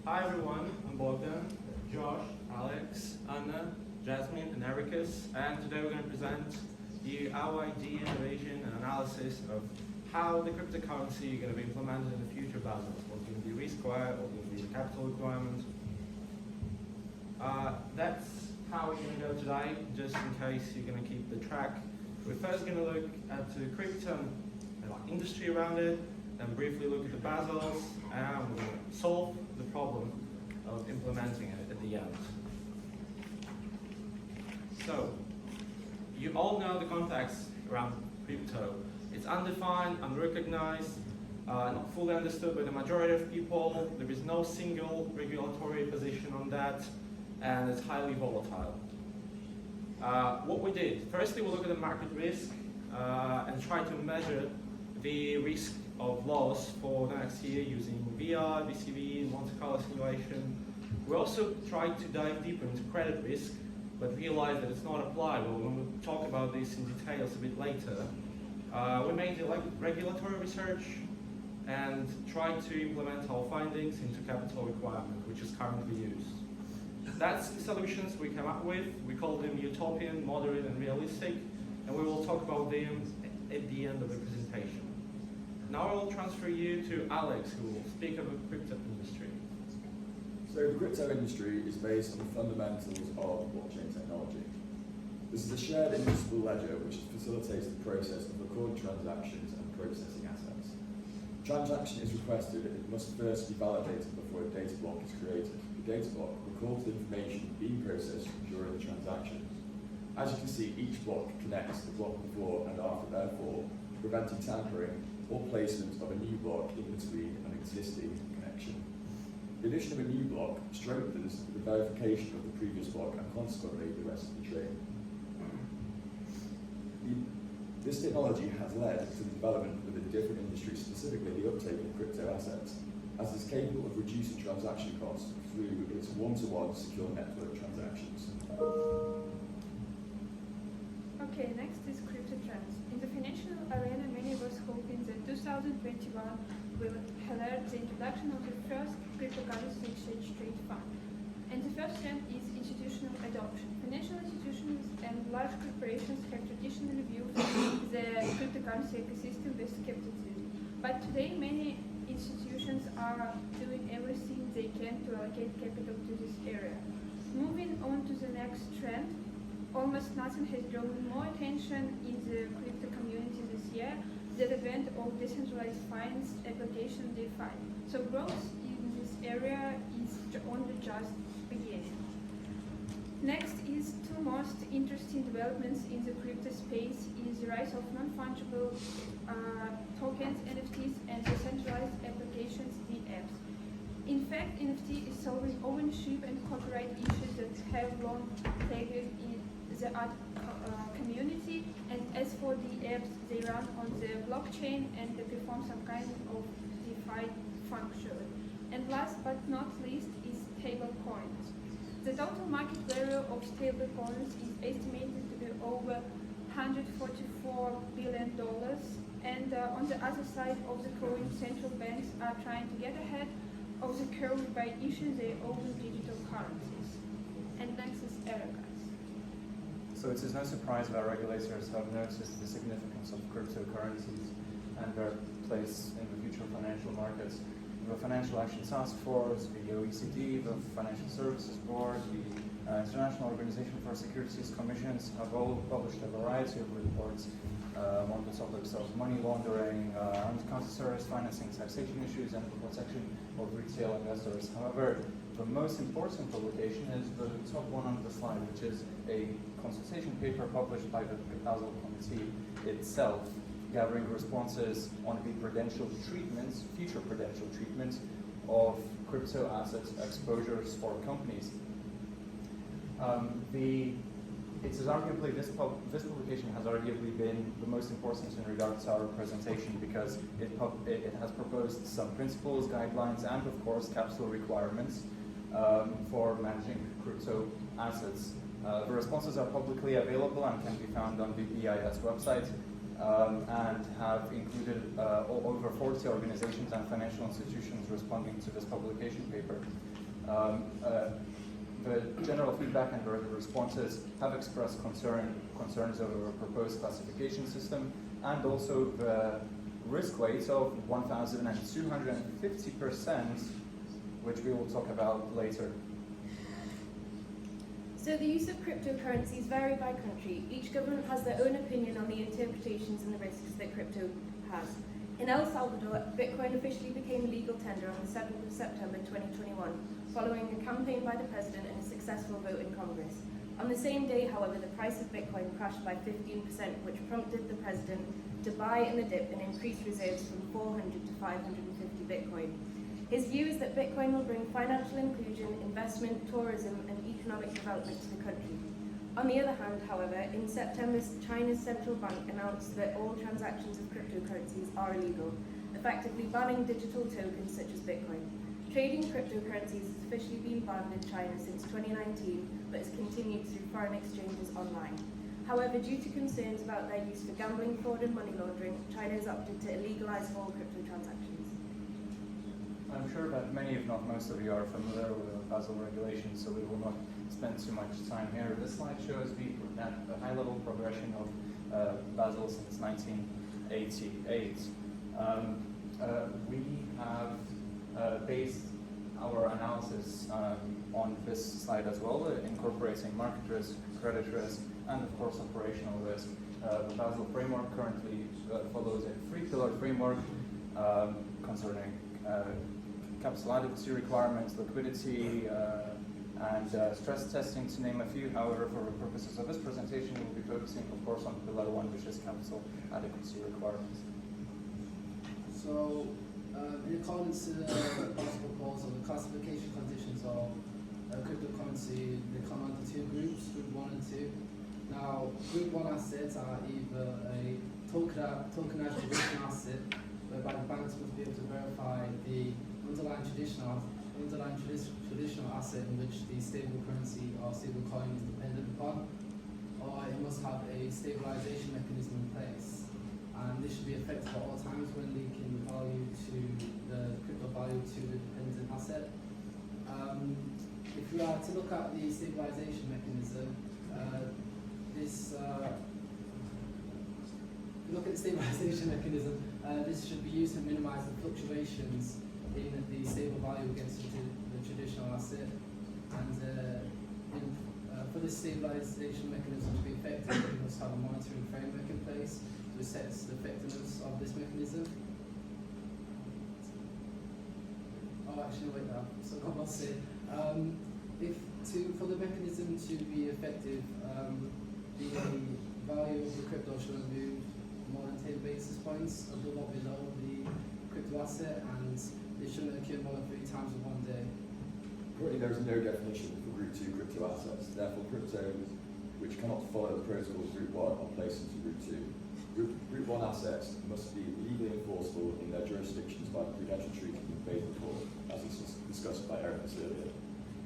Hi everyone, I'm Bogdan, Josh, Alex, Anna, Jasmine and Ericus, and today we're going to present you our idea, vision and analysis of how the cryptocurrency is going to be implemented in the future Basels. What's going to be risk-required, what's going to be the capital requirements. That's how we're going to go today, just in case you're going to keep the track. We're first going to look at the crypto industry around it, then briefly look at the Basels, and we'll solve the problem of implementing it at the end. So, you all know the context around crypto. It's undefined, unrecognized, not fully understood by the majority of people. There is no single regulatory position on that, and it's highly volatile. What we did, firstly we look at the market risk and try to measure the risk of loss for the next year using VR, VCV, Monte Carlo simulation. We also tried to dive deeper into credit risk, but realized that it's not applicable. When we talk about this in details a bit later, we made regulatory research and tried to implement our findings into capital requirement, which is currently used. That's the solutions we came up with. We call them utopian, moderate, and realistic, and we will talk about them at the end of the presentation. Now I will transfer you to Alex, who will speak of the crypto industry. So the crypto industry is based on the fundamentals of blockchain technology. This is a shared immutable ledger which facilitates the process of recording transactions and processing assets. A transaction is requested, it must first be validated before a data block is created. The data block records the information being processed during the transaction. As you can see, each block connects the block before and after, therefore preventing tampering or placement of a new block in between an existing connection. The addition of a new block strengthens the verification of the previous block and consequently the rest of the chain. This technology has led to the development within different industries, specifically the uptake of crypto assets, as it's capable of reducing transaction costs through its one-to-one secure network transactions. Okay, next is crypto trends. In the financial arena, many of us hoping that 2021 will herald the introduction of the first cryptocurrency exchange trade fund. And the first trend is institutional adoption. Financial institutions and large corporations have traditionally viewed the cryptocurrency ecosystem with skepticism. But today, many institutions are doing everything they can to allocate capital to this area. Moving on to the next trend, almost nothing has drawn more attention in the crypto community this year than the advent of decentralized finance application DeFi. So growth in this area is only just beginning. Next is two most interesting developments in the crypto space is the rise of non-fungible tokens, NFTs, and decentralized applications, DApps. In fact, NFT is solving ownership and copyright issues that have long plagued in the art community, and as for the apps, they run on the blockchain and they perform some kind of DeFi function. And last but not least is stablecoins. The total market value of stablecoins is estimated to be over $144 billion, and on the other side of the coin, central banks are trying to get ahead of the curve by issuing their own digital currencies. And next is Erica. So it is no surprise that regulators have noticed the significance of cryptocurrencies and their place in the future of financial markets. The Financial Action Task Force, the OECD, the Financial Services Board, the International Organization for Securities Commissions have all published a variety of reports on the topics of money laundering, counter-terrorist financing, taxation issues, and the protection of retail investors. However, the most important publication is the top one on the slide, which is a consultation paper published by the Basel Committee itself, gathering responses on the prudential treatments, future prudential treatments of crypto assets exposures for companies. It is arguably, this publication has arguably been the most important in regards to our presentation because it has proposed some principles, guidelines, and of course capital requirements for managing crypto assets. The responses are publicly available and can be found on the BIS website. and have included over 40 organizations and financial institutions responding to this publication paper. The general feedback and the responses have expressed concerns over the proposed classification system and also the risk weight of 1,250%, which we will talk about later. So the use of cryptocurrencies vary by country. Each government has their own opinion on the interpretations and the risks that crypto has. In El Salvador, Bitcoin officially became legal tender on the 7th of September 2021, following a campaign by the president and a successful vote in Congress. On the same day, however, the price of Bitcoin crashed by 15%, which prompted the president to buy in the dip and increase reserves from 400 to 550 Bitcoin. His view is that Bitcoin will bring financial inclusion, investment, tourism, and economic development to the country. On the other hand, however, in September, China's central bank announced that all transactions of cryptocurrencies are illegal, effectively banning digital tokens such as Bitcoin. Trading cryptocurrencies has officially been banned in China since 2019, but has continued through foreign exchanges online. However, due to concerns about their use for gambling, fraud, and money laundering, China has opted to illegalize all crypto transactions. I'm sure that many, if not most of you, are familiar with the Basel regulations, so we will not spend too much time here. This slide shows the high-level progression of Basel since 1988. We have based our analysis on this slide as well, incorporating market risk, credit risk, and of course operational risk. The Basel framework currently follows a three-pillar framework concerning capital adequacy requirements, liquidity, and stress testing, to name a few. However, for the purposes of this presentation, we'll be focusing, of course, on pillar one, which is capital adequacy requirements. So, in accordance to the proposal, the classification conditions of cryptocurrency, they come under two groups, group 1 and 2. Now, group 1 assets are either a tokenized traditional asset, whereby the banks must be able to verify the underlying traditional asset in which the stable currency or stable coin is dependent upon, or it must have a stabilization mechanism in place. And this should be effective at all times when linking the value to the crypto value to the dependent asset. If you are to look at the stabilization mechanism, this should be used to minimize the fluctuations in the stable value against the traditional asset. And for this stabilization mechanism to be effective, we must have a monitoring framework in place to assess the effectiveness of this mechanism. Oh, actually, wait now. So I must say, for the mechanism to be effective, the value of the crypto should move more than 10 basis points above or below the crypto asset, and it shouldn't occur more than 3 times in one day. Currently, there is no definition for Group 2 crypto assets. Therefore, cryptos which cannot follow the protocol of Group 1 are placed into Group 2. Group 1 assets must be legally enforceable in their jurisdictions by the prudential treatment of Basel IV, as is discussed by Eric earlier.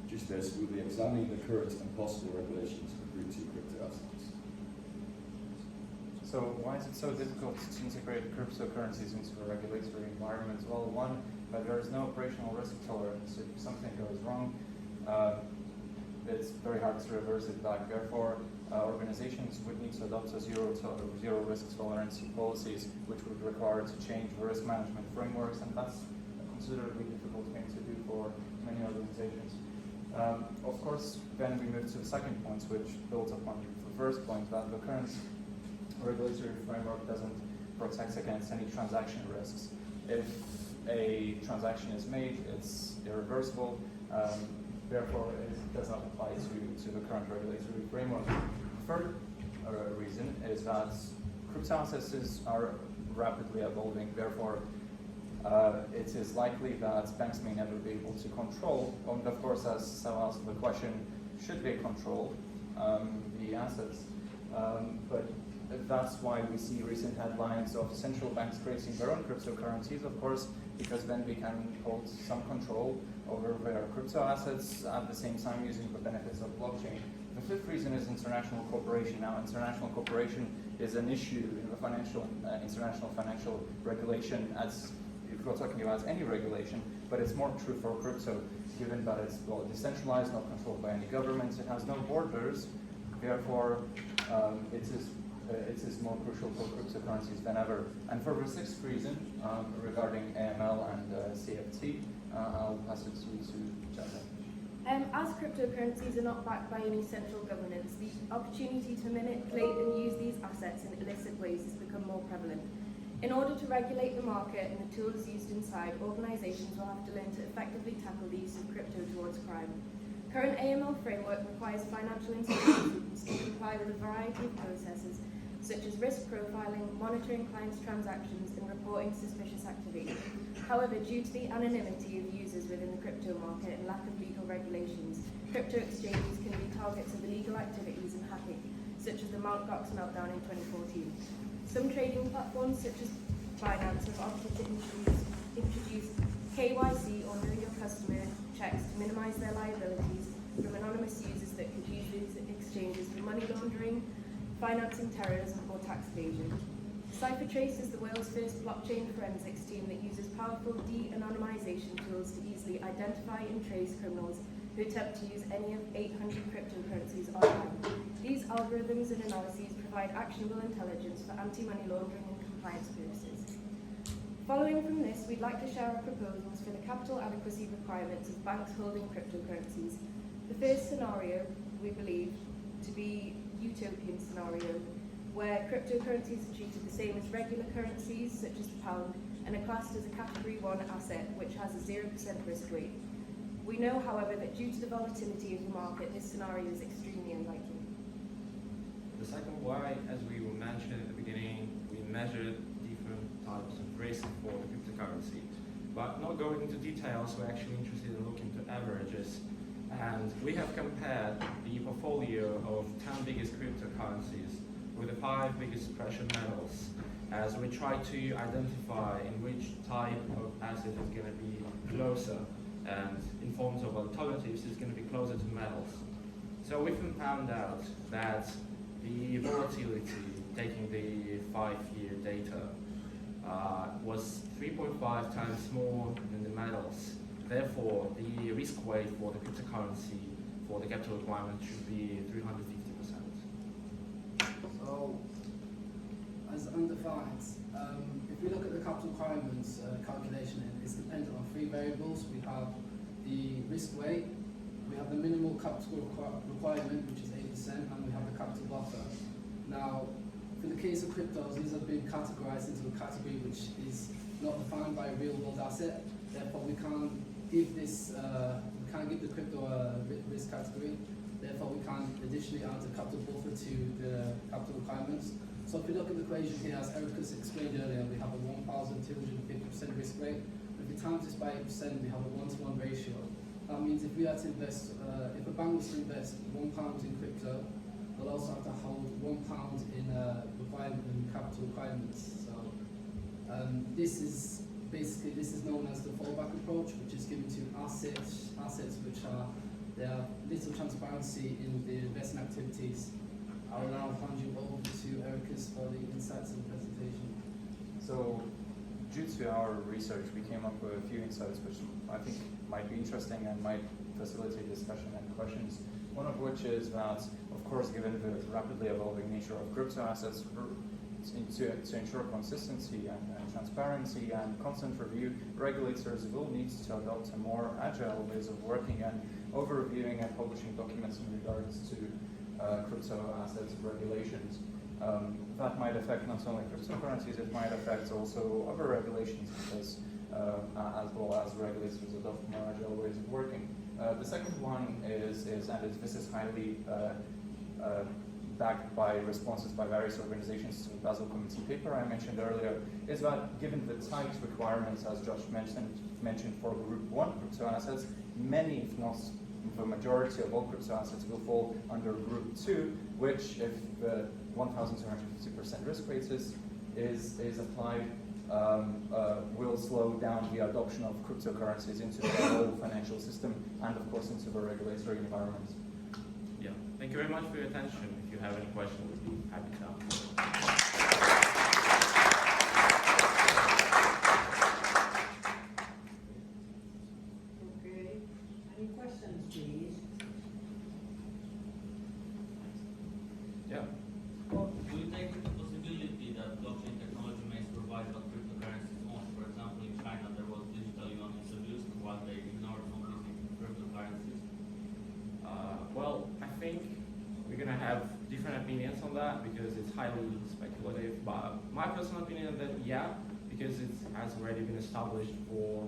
Due to this, we will be examining the current and possible regulations for Group 2 crypto assets. So why is it so difficult to integrate cryptocurrencies into a regulatory environment? Well, one, there is no operational risk tolerance. If something goes wrong, it's very hard to reverse it back. Therefore, organizations would need to adopt a zero risk tolerance policies, which would require to change the risk management frameworks, and that's a considerably difficult thing to do for many organizations. Of course, then we move to the second point, which builds upon the first point, that the current regulatory framework doesn't protect against any transaction risks. If a transaction is made, it's irreversible, therefore it does not apply to the current regulatory framework. The third reason is that crypto assets are rapidly evolving, therefore it is likely that banks may never be able to control, and of course, as Sal asked the question, should they control the assets? But that's why we see recent headlines of central banks creating their own cryptocurrencies, of course, because then they can hold some control over their crypto assets at the same time using the benefits of blockchain. The fifth reason is international cooperation. Now, international cooperation is an issue in the financial, international financial regulation, as if we're talking about any regulation, but it's more true for crypto, given that it's decentralized, not controlled by any governments, it has no borders, therefore it is more crucial for cryptocurrencies than ever. And for the sixth reason, regarding AML and CFT, I'll pass it to Jana. As cryptocurrencies are not backed by any central governance, the opportunity to manipulate and use these assets in illicit ways has become more prevalent. In order to regulate the market and the tools used inside, organisations will have to learn to effectively tackle the use of crypto towards crime. Current AML framework requires financial institutions to comply with a variety of processes, such as risk profiling, monitoring clients' transactions, and reporting suspicious activity. However, due to the anonymity of users within the crypto market and lack of legal regulations, crypto exchanges can be targets of illegal activities and hacking, such as the Mt. Gox meltdown in 2014. Some trading platforms, such as Binance, have opted to introduce KYC or Know Your Customer checks to minimize their liabilities from anonymous users that could use these exchanges for money laundering, financing terrorism, or tax evasion. CipherTrace is the world's first blockchain forensics team that uses powerful de-anonymization tools to easily identify and trace criminals who attempt to use any of 800 cryptocurrencies online. These algorithms and analyses provide actionable intelligence for anti-money laundering and compliance purposes. Following from this, we'd like to share our proposals for the capital adequacy requirements of banks holding cryptocurrencies. The first scenario, we believe, to be utopian scenario, where cryptocurrencies are treated the same as regular currencies, such as the pound, and are classed as a Category 1 asset, which has a 0% risk weight. We know, however, that due to the volatility of the market, this scenario is extremely unlikely. The second way, as we were mentioned at the beginning, we measured different types of risk for the cryptocurrency. But not going into details, we're actually interested in looking to averages. And we have compared the portfolio of 10 biggest cryptocurrencies with the 5 biggest precious metals, as we try to identify in which type of asset is going to be closer, and in forms of alternatives is going to be closer to metals. So we found out that the volatility, taking the 5-year data, was 3.5 times more than the metals. Therefore, the risk weight for the cryptocurrency for the capital requirement should be 350%. So, as undefined, if we look at the capital requirements calculation, it's dependent on 3 variables. We have the risk weight, we have the minimal capital requirement, which is 8%, and we have the capital buffer. Now, for the case of cryptos, these have been categorized into a category which is not defined by a real-world asset. Therefore, we can't give this, we can't give the crypto a risk category. Therefore, we can additionally add the capital buffer to the capital requirements. So if we look at the equation here, as Erica's explained earlier, we have a 1,250% risk rate. If we times this by 8%, we have a 1-to-1 ratio. That means if we had to invest, if a bank was to invest £1 in crypto, they'll also have to hold £1 in capital requirements. So this is basically, this is known as the fallback approach, which is given to assets which are, there are little transparency in the investment activities. I'll now hand you over to Erica's for the insights of the presentation. So, due to our research, we came up with a few insights which I think might be interesting and might facilitate discussion and questions. One of which is that, of course, given the rapidly evolving nature of crypto assets, to ensure consistency and transparency and constant review, regulators will need to adopt a more agile ways of working and overviewing and publishing documents in regards to crypto assets regulations. That might affect not only cryptocurrencies, it might affect also other regulations, because as well as regulators adopt more agile ways of working. The second one is this is highly backed by responses by various organizations to the Basel Committee paper I mentioned earlier, is that given the tight requirements, as Josh mentioned for Group 1 crypto assets, many, if not the majority of all crypto assets will fall under Group 2, which, if the 1,250% risk rate is applied, will slow down the adoption of cryptocurrencies into the whole financial system and, of course, into the regulatory environment. Yeah, thank you very much for your attention. If you have any questions, we'd be happy to answer. highly speculative, but my personal opinion is that yeah, because it has already been established for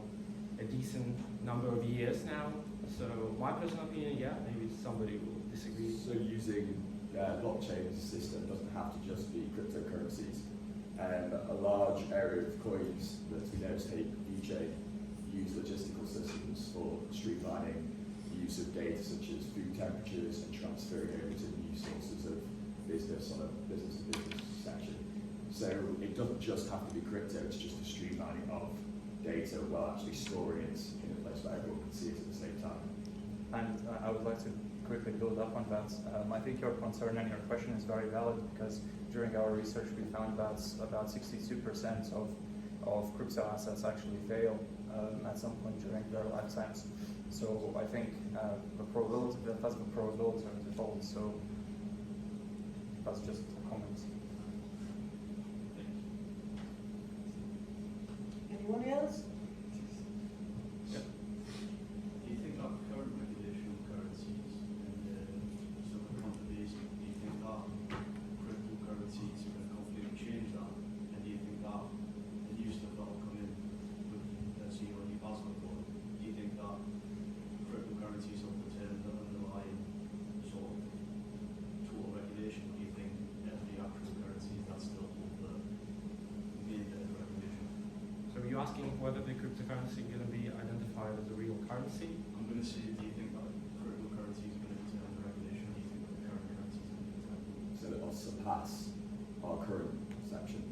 a decent number of years now. So my personal opinion, yeah, maybe somebody will disagree. So using blockchain as a system doesn't have to just be cryptocurrencies. A large area of coins that we know take VeChain use logistical systems for streamlining the use of data such as food temperatures and transferring over to new sources of business on a business-to-business section. So it doesn't just have to be crypto, it's just a streamlining of data while actually storing it in a place where everyone can see it at the same time. And I would like to quickly build up on that. I think your concern and your question is very valid because during our research we found that about 62% of crypto assets actually fail at some point during their lifetimes. So I think the probability that's the probability of default. So that's just a comment. Anyone else? Do you think that current regulation of currencies and sort of controversy, do you think that cryptocurrencies are completely change that? And do you think that the new stuff that will come in with the CEO and Basel report, do you think that cryptocurrencies will return the underlying sort of total regulation? Do you think the actual currencies that still hold the main regulation? So are you asking whether the cryptocurrency is going to be identified as a real currency? I'm going to say, do you think that cryptocurrency is going to return the regulation? Do you think that the current currency is going to return? So that will surpass our current section.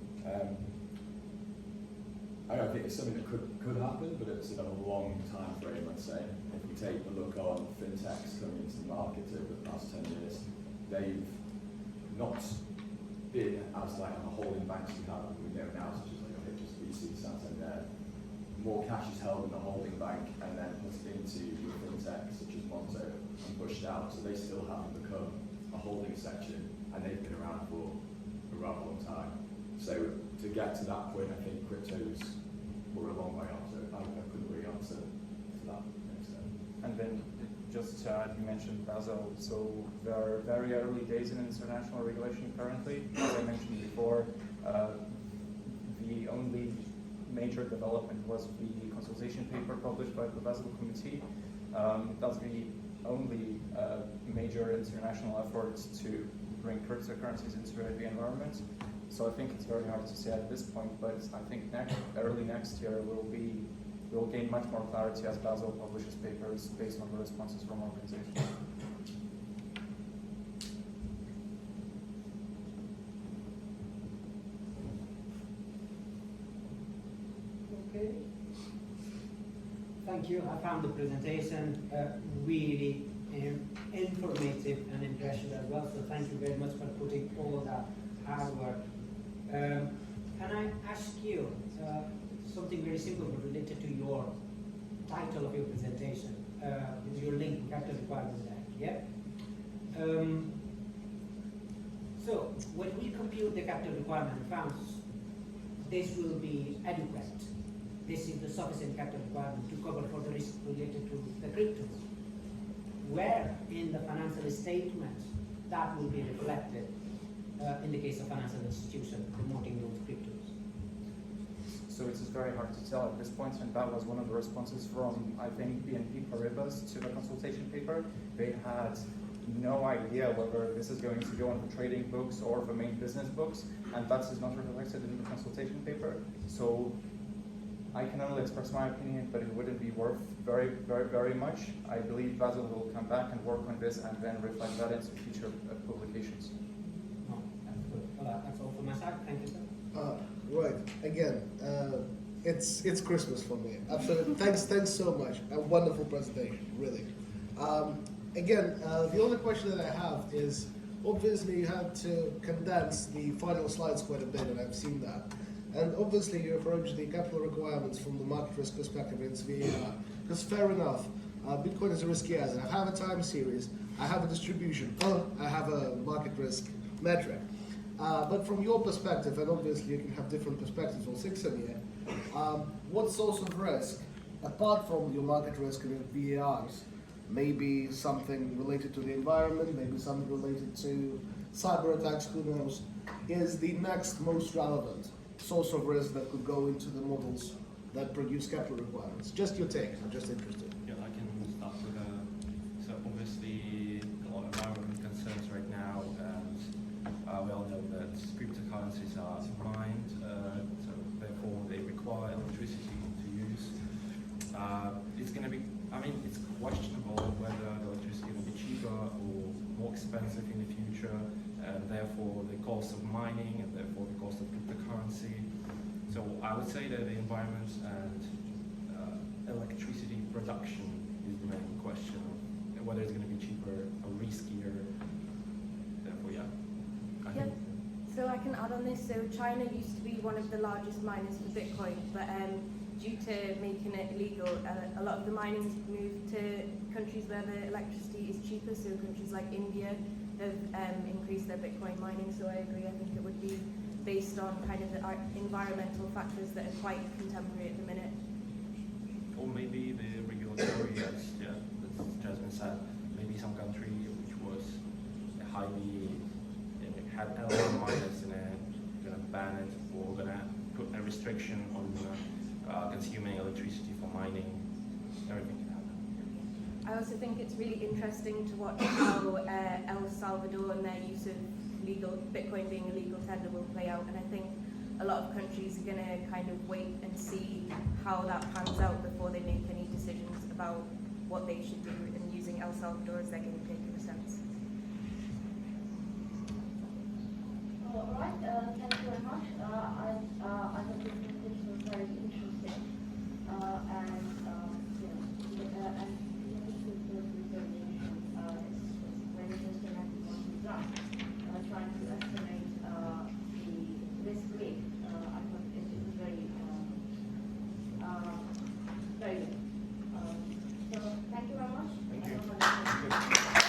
I don't think it's something that could happen, but it's in a long time frame, let's say. If we take a look on fintechs coming into the market over the past 10 years, they've not been as like on the holding banks we have we know now, such as like HSBC, Santander. More cash is held in the holding bank and then put into your fintech, such as Monzo, and pushed out. So they still haven't become a holding section, and they've been around for a rather long time. So to get to that point, I think cryptos were a long way off. So I couldn't really answer to that extent. And then just to add, you mentioned Basel, so there are very early days in international regulation currently. As I mentioned before, the only major development was the consultation paper published by the Basel Committee. That's the only major international effort to bring cryptocurrencies into the environment. So I think it's very hard to say at this point, but I think early next year we'll gain much more clarity as Basel publishes papers based on the responses from organizations. Okay. Thank you. I found the presentation really informative and impressive as well. So thank you very much for putting all of that hard work. Can I ask you something very simple but related to your title of your presentation, with your link to Capital Requirements Act, yeah? So when we compute the capital requirement funds, this will be adequate. This is the sufficient capital requirement to cover for the risk related to the cryptos. Where in the financial statements that will be reflected in the case of financial institution promoting those cryptos? So it is very hard to tell at this point, and that was one of the responses from, I think, BNP Paribas to the consultation paper. They had no idea whether this is going to go on the trading books or the main business books, and that is not reflected in the consultation paper. So I can only express my opinion, but it wouldn't be worth very much. I believe Basel will come back and work on this and then reflect that into future publications. No, that's good. Well, that's all from my side. Thank you, sir. Right. Again, it's Christmas for me. Absolutely. Thanks so much. A wonderful presentation, really. Again, the only question that I have is, obviously you had to condense the final slides quite a bit, and I've seen that. And obviously you approach the capital requirements from the market risk perspective in VAR. Because fair enough, Bitcoin is a risky asset. I have a time series, I have a distribution, I have a market risk metric. But from your perspective, and obviously you can have different perspectives on 6M here, what source of risk, apart from your market risk and your VARs, maybe something related to the environment, maybe something related to cyber attacks, who knows, is the next most relevant source of risk that could go into the models that produce capital requirements? Just your take, I'm just interested. Yeah, I can start with so obviously a lot of environment concerns right now, and we all know that cryptocurrencies are mined, so therefore they require electricity to use. It's going to be, it's questionable whether the electricity is going to be cheaper or more expensive in the future, and therefore the cost of mining, and therefore the cost of cryptocurrency. So I would say that the environment and electricity production is the main question of whether it's going to be cheaper or riskier. Therefore, yeah. I think So I can add on this. So China used to be one of the largest miners for Bitcoin, but due to making it illegal, a lot of the mining's moved to countries where the electricity is cheaper. So countries like India have increased their Bitcoin mining. So I agree. I think it would be based on kind of the environmental factors that are quite contemporary at the minute. or maybe the regulatory, as Jasmine said, maybe some country which was highly had a lot of miners in it, gonna ban it or gonna put a restriction on consuming electricity for mining. Everything can happen. I also think it's really interesting to watch how El Salvador and their use of Bitcoin being a legal tender will play out, and I think a lot of countries are going to kind of wait and see how that pans out before they make any decisions about what they should do, and using El Salvador as their guinea pig in a sense. All right, thank you very much. I thought this presentation was very interesting, and very interesting at what you've done, trying to estimate the risk rate. I thought it was very good. So thank you very much. Thank you. I don't want to- Thank you.